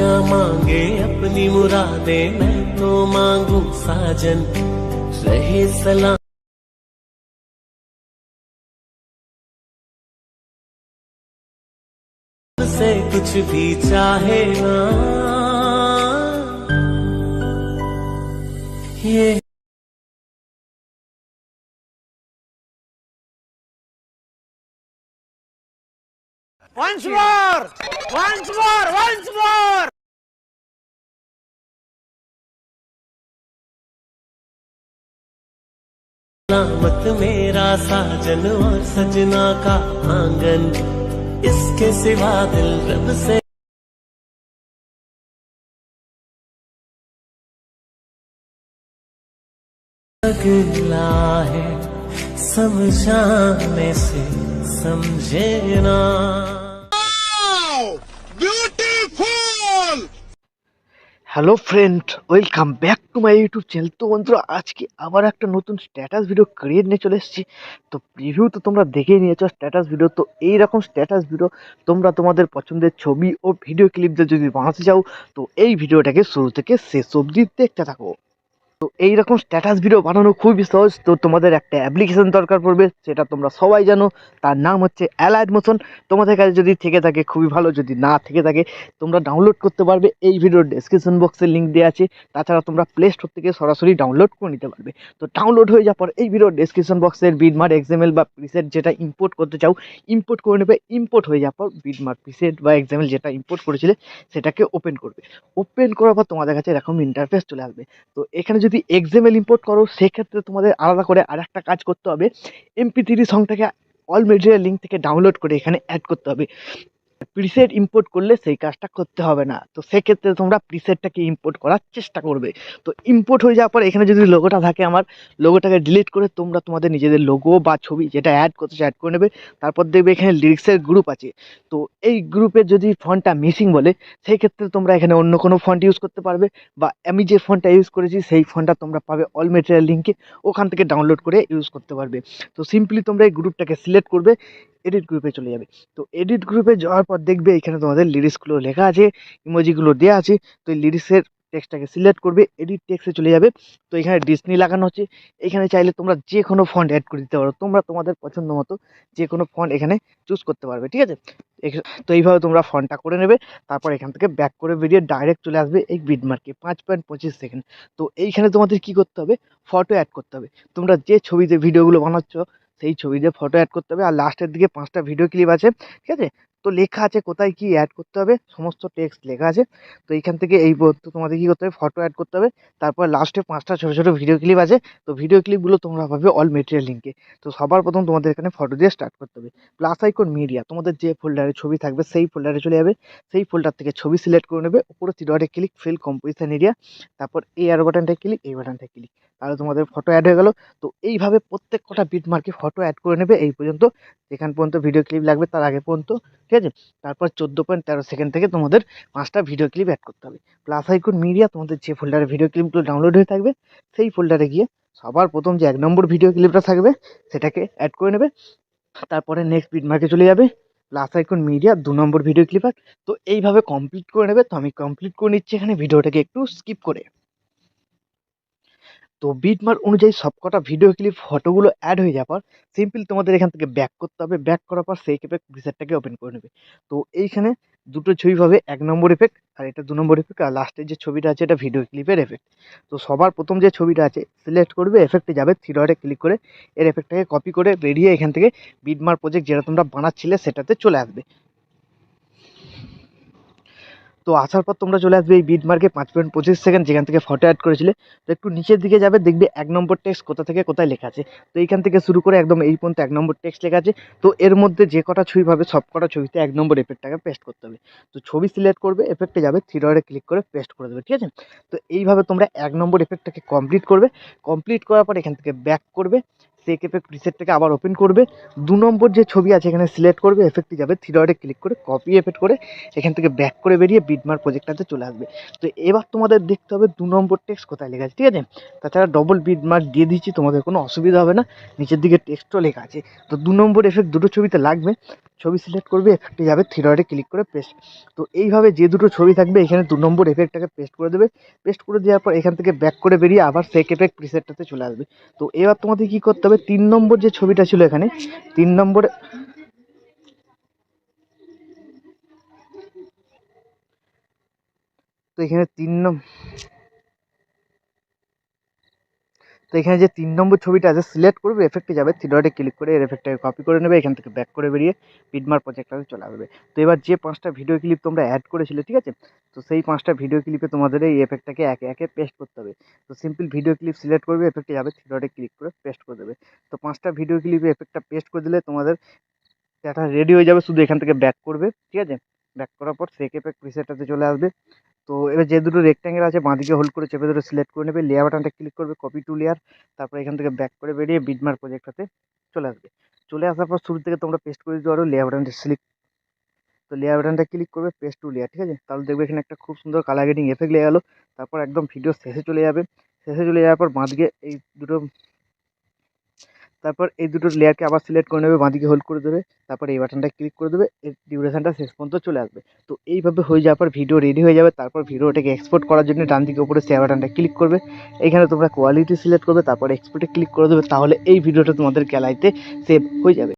खुशियाँ मांगे अपनी मुरादें, मैं तो मांगू साजन रहे सलाम से कुछ भी चाहे ना ये Once more! Once more! Once more! सलामत मेरा साजन और सजना का आंगन, इसके सिवा दिल रब से अगला है, समझाने से समझे ना। Hello friend, welcome back to my YouTube channel. তো বন্ধুরা, আজকে আবার একটা নতুন স্ট্যাটাস ভিডিও ক্রিয়েট নিয়ে চলে এসেছি। তো প্রিভিউ তো তোমরা দেখেই নিয়েছো স্ট্যাটাস ভিডিও। তো এইরকম স্ট্যাটাস ভিডিও তোমরা তোমাদের পছন্দের ছবি ও ভিডিও ক্লিপ দিয়ে যদি বানাতে চাও, তো এই ভিডিওটাকে শুরু থেকে শেষ অবধি দেখতে থাকো। তো এইরকম স্ট্যাটাস ভিডিও বানানো খুবই সহজ। তো তোমাদের একটা অ্যাপ্লিকেশন দরকার পড়বে, সেটা তোমরা সবাই জানো, তার নাম হচ্ছে অ্যালাইড মোশন। তোমাদের কাছে যদি থেকে থাকে খুবই ভালো, যদি না থেকে থাকে তোমরা ডাউনলোড করতে পারবে, এই ভিডিওর ডেসক্রিপশন বক্সে লিঙ্ক দেওয়া আছে। তাছাড়া তোমরা প্লে স্টোর থেকে সরাসরি ডাউনলোড করে নিতে পারবে। তো ডাউনলোড হয়ে যাওয়ার পর এই ভিডিওর ডেসক্রিপশন বক্সের বিটমার্ক, এক্সএমএল বা প্রিসেট যেটা ইম্পোর্ট করতে চাও ইম্পোর্ট করে নেবে। ইম্পোর্ট হয়ে যাওয়ার পর বিটমার্ক, প্রিসেট বা এক্সএমএল যেটা ইম্পোর্ট করেছিলে সেটাকে ওপেন করবে। ওপেন করার পর তোমাদের কাছে এরকম ইন্টারফেস চলে আসবে। তো এখানে যদি এক্সএমএল ইম্পোর্ট করো, সেক্ষেত্রে তোমাদের আলাদা করে আর একটা কাজ করতে হবে। MP3 সংটাকে অল মেটেরিয়াল লিঙ্ক থেকে ডাউনলোড করে এখানে অ্যাড করতে হবে। প্রিসেট ইম্পোর্ট করলে সেই কাজটা করতে হবে না। তো সেক্ষেত্রে তোমরা প্রিসেটটাকে ইম্পোর্ট করার চেষ্টা করবে। তো ইম্পোর্ট হয়ে যাওয়ার পর এখানে যদি লোগোটা থাকে, আমার লোগোটাকে ডিলিট করে তোমরা তোমাদের নিজেদের লোগো বা ছবি যেটা অ্যাড করতে চাও অ্যাড করে নেবে। তারপর দেখবে এখানে লিরিক্সের গ্রুপ আছে। তো এই গ্রুপের যদি ফন্টটা মিসিং বলে, সেই ক্ষেত্রে তোমরা এখানে অন্য কোনো ফন্ট ইউজ করতে পারবে, বা আমি যে ফন্টটা ইউজ করেছি সেই ফন্টটা তোমরা পাবে অল মেটেরিয়াল লিঙ্কে, ওখান থেকে ডাউনলোড করে ইউজ করতে পারবে। তো সিম্পলি তোমরা এই গ্রুপটাকে সিলেক্ট করবে, এডিট গ্রুপে চলে যাবে। তো এডিট গ্রুপে যাওয়ার পর দেখবে এখানে তোমাদের লিরিক্সগুলো লেখা আছে, ইমোজিগুলো দেওয়া আছে। তো এই লিরিক্সের টেক্সটটাকে সিলেক্ট করবে, এডিট টেক্সটে চলে যাবে। তো এখানে ডিসনি লাগানো হচ্ছে। এখানে চাইলে তোমরা যে কোনো ফন্ট অ্যাড করে দিতে পারো, তোমরা তোমাদের পছন্দ মতো যে কোনো ফন্ট এখানে চুজ করতে পারবে, ঠিক আছে। তো এইভাবে তোমরা ফন্টটা করে নেবে। তারপর এখান থেকে ব্যাক করে বেরিয়ে ডাইরেক্ট চলে আসবে এই বিটমার্কে 5.25 সেকেন্ড। তো এইখানে তোমাদের কি করতে হবে, ফটো অ্যাড করতে হবে। তোমরা যে ছবিতে ভিডিওগুলো বানাচ্ছ সেই ছবিতে ফটো অ্যাড করতে হবে। আর লাস্টের দিকে 5টা ভিডিও ক্লিপ আছে, ঠিক আছে। তো লেখা আছে কোথায় কি অ্যাড করতে হবে, সমস্ত টেক্সট লেখা আছে। তো এইখান থেকে এই পর্যন্ত তোমাদের কি করতে হবে, ফটো অ্যাড করতে হবে। তারপর লাস্টে 5টা ছোট ছোট ভিডিও ক্লিপ আছে। তো ভিডিও ক্লিপগুলো তোমরা পাবে অল মেটেরিয়াল লিঙ্কে। তো সবার প্রথম তোমাদের এখানে ফটো দিয়ে স্টার্ট করতে হবে। প্লাস আইকন মিডিয়া, তোমাদের যে ফোল্ডারে ছবি থাকবে সেই ফোল্ডারে চলে যাবে। সেই ফোল্ডার থেকে ছবি সিলেক্ট করে নেবে, উপরে থ্রি ডটে ক্লিক, ফিল কম্পোজিশন এরিয়া, তারপর এই অ্যারো বাটনটায় ক্লিক, এই বাটনটায় ক্লিক, তাহলে তোমাদের ফটো অ্যাড হয়ে গেল। তো এইভাবে প্রত্যেক কটা বিটমার্কে ফটো অ্যাড করে নেবে এই পর্যন্ত, যেখান পর্যন্ত ভিডিও ক্লিপ লাগবে তার আগে পর্যন্ত, ঠিক আছে। তারপর 14.13 সেকেন্ড থেকে তোমাদের 5টা ভিডিও ক্লিপ অ্যাড করতে হবে। প্লাস আইকন মিডিয়া, তোমাদের যে ফোল্ডারে ভিডিও ক্লিপগুলো ডাউনলোড হয়ে থাকবে সেই ফোল্ডারে গিয়ে সবার প্রথম যে 1 নম্বর ভিডিও ক্লিপটা থাকবে সেটাকে অ্যাড করে নেবে। তারপরে নেক্সট বিটমার্কে চলে যাবে, প্লাস আইকন মিডিয়া 2 নম্বর ভিডিও ক্লিপ। তো এইভাবে কমপ্লিট করে নেবে। তো আমি কমপ্লিট করে নিচ্ছি এখানে ভিডিওটাকে একটু স্কিপ করে। তো বিটমার্ক অনুযায়ী সবকটা ভিডিও ক্লিপ ফটোগুলো অ্যাড হয়ে যাওয়ার পর সিম্পল তোমাদের এখান থেকে ব্যাক করতে হবে। ব্যাক করার পর সেই এফেক্ট প্রিসেটটাকে ওপেন করে নেবে। তো এইখানে দুটো ছবি পাবে, 1 নম্বর এফেক্ট আর এটা 2 নম্বর এফেক্ট, আর লাস্টের যে ছবিটা আছে এটা ভিডিও ক্লিপের এফেক্ট। তো সবার প্রথম যে ছবিটা আছে সিলেক্ট করবে, এফেক্টে যাবে, থ্রি ডটে ক্লিক করে এর এফেক্টটাকে কপি করে বেরিয়ে এখান থেকে বিটমার্ক প্রজেক্ট যেটা তোমরা বানাচ্ছিলে সেটাতে চলে আসবে। তো আসার পর তোমরা চলে আসবে এই বিটমার্কে 5.25 সেকেন্ড যেখান থেকে ফটো অ্যাড করেছিলে। তো একটু নিচের দিকে যাবে, দেখবে 1 নম্বর টেক্সট কোথা থেকে কোথায় লেখা আছে। তো এইখান থেকে শুরু করে একদম এই পর্যন্ত 1 নম্বর টেক্সট লেখা আছে। তো এর মধ্যে যে কটা ছবি পাবে সব কটা ছবিতে 1 নম্বর এফেক্টটাকে পেস্ট করতে হবে। তো ছবি সিলেক্ট করবে, এফেক্টে যাবে, থ্রি ডটে ক্লিক করে পেস্ট করে দেবে, ঠিক আছে। তো এইভাবে তোমরা 1 নম্বর এফেক্টটাকে কমপ্লিট করবে। কমপ্লিট করার পর এখান থেকে ব্যাক করবে, সেক এফেক্ট প্রিসেটটাকে আবার ওপেন করবে। 2 নম্বর যে ছবি আছে এখানে সিলেক্ট করবে, এফেক্টে যাবে, থ্রি ডটে ক্লিক করে কপি এফেক্ট করে এখান থেকে ব্যাক করে বেরিয়ে বিটমার্ক প্রজেক্টটাতে চলে আসবে। তো এবার তোমাদের দেখতে হবে 2 নম্বর টেক্সট কোথায় লেখা আছে, ঠিক আছে। তাছাড়া ডবল বিটমার্ক দিয়ে দিচ্ছি, তোমাদের কোনো অসুবিধা হবে না, নিচের দিকে টেক্সটও লেখা আছে। তো 2 নম্বর এফেক্ট দুটো ছবিতে লাগবে। ছবি সিলেক্ট করবে, এফেক্টে যাবে, থ্রি ডটে ক্লিক করে পেস্ট। তো এইভাবে যে দুটো ছবি থাকবে এখানে 2 নম্বর এফেক্টটাকে পেস্ট করে দেবে। পেস্ট করে দেওয়ার পর এখান থেকে ব্যাক করে বেরিয়ে আবার সেক এফেক্ট প্রিসেটটাতে চলে আসবে। তো এবার তোমাদের কি করতে হবে, 3 নম্বর যে ছবিটা ছিল এখানে 3 নম্বরে, তো এখানে 3 নম্বর ছবিটা আছে সিলেক্ট করবে, এফেক্টে যাবে, থ্রি ডটে ক্লিক করে এর এফেক্টটাকে কপি করে নেবে, এখান থেকে ব্যাক করে বেরিয়ে বিটমার্ক প্রজেক্টটাতে চলে আসবে। তো এবার যে 5টা ভিডিও ক্লিপ তোমরা অ্যাড করেছিলে, ঠিক আছে, তো সেই 5টা ভিডিও ক্লিপে তোমাদের এই এফেক্টটাকে একে একে পেস্ট করতে হবে। তো সিম্পল ভিডিও ক্লিপ সিলেক্ট করবে, এফেক্টে যাবে, থ্রি ডটে ক্লিক করে পেস্ট করে দেবে। তো 5টা ভিডিও ক্লিপে এফেক্টটা পেস্ট করে দিলে তোমাদের ডাটা রেডি হয়ে যাবে। শুধু এখান থেকে ব্যাক করবে, ঠিক আছে, ব্যাক করার পর সেক এফেক্ট প্রিসেটটাতে চলে আসবে। তো এবার যে দুটো রেক্ট্যাঙ্গেল আছে বাঁদিকে হোল্ড করে চেপে ধরে সিলেক্ট করে নেবে, লেয়ার বাটনটা ক্লিক করবে, কপি টু লেয়ার, তারপর এখান থেকে ব্যাক করে বেরিয়ে বিটমার্ক প্রজেক্টটাতে চলে আসবে। চলে আসার পর শুরু থেকে তোমরা পেস্ট করে দিতে পারো, লেয়ার বাটনটা সিলেক্ট, তো লেয়ার বাটনটা ক্লিক করবে, পেস্ট টু লেয়ার, ঠিক আছে, তাহলে দেখবে এখানে একটা খুব সুন্দর কালার গ্রেডিং এফেক্ট লেগে গেলো। তারপর একদম ভিডিও শেষে চলে যাবে, শেষে চলে যাওয়ার পর বাঁদিকে এই দুটো, তারপর এই দুটো লেয়ারকে আবার সিলেক্ট করে নেবে, বাঁদিকে হোল্ড করে দেবে, তারপর এই বাটনটা ক্লিক করে দেবে, এর ডিউরেশনটা শেষ পর্যন্ত চলে আসবে। তো এইভাবে হয়ে যাওয়ার পর ভিডিও রেডি হয়ে যাবে। তারপর ভিডিওটাকে এক্সপোর্ট করার জন্য ডান দিকে উপরে শেয়ার বাটনটা ক্লিক করবে, এখানে তোমরা কোয়ালিটি সিলেক্ট করবে, তারপর এক্সপোর্টে ক্লিক করে দেবে, তাহলে এই ভিডিওটা তোমাদের গ্যালারিতে সেভ হয়ে যাবে।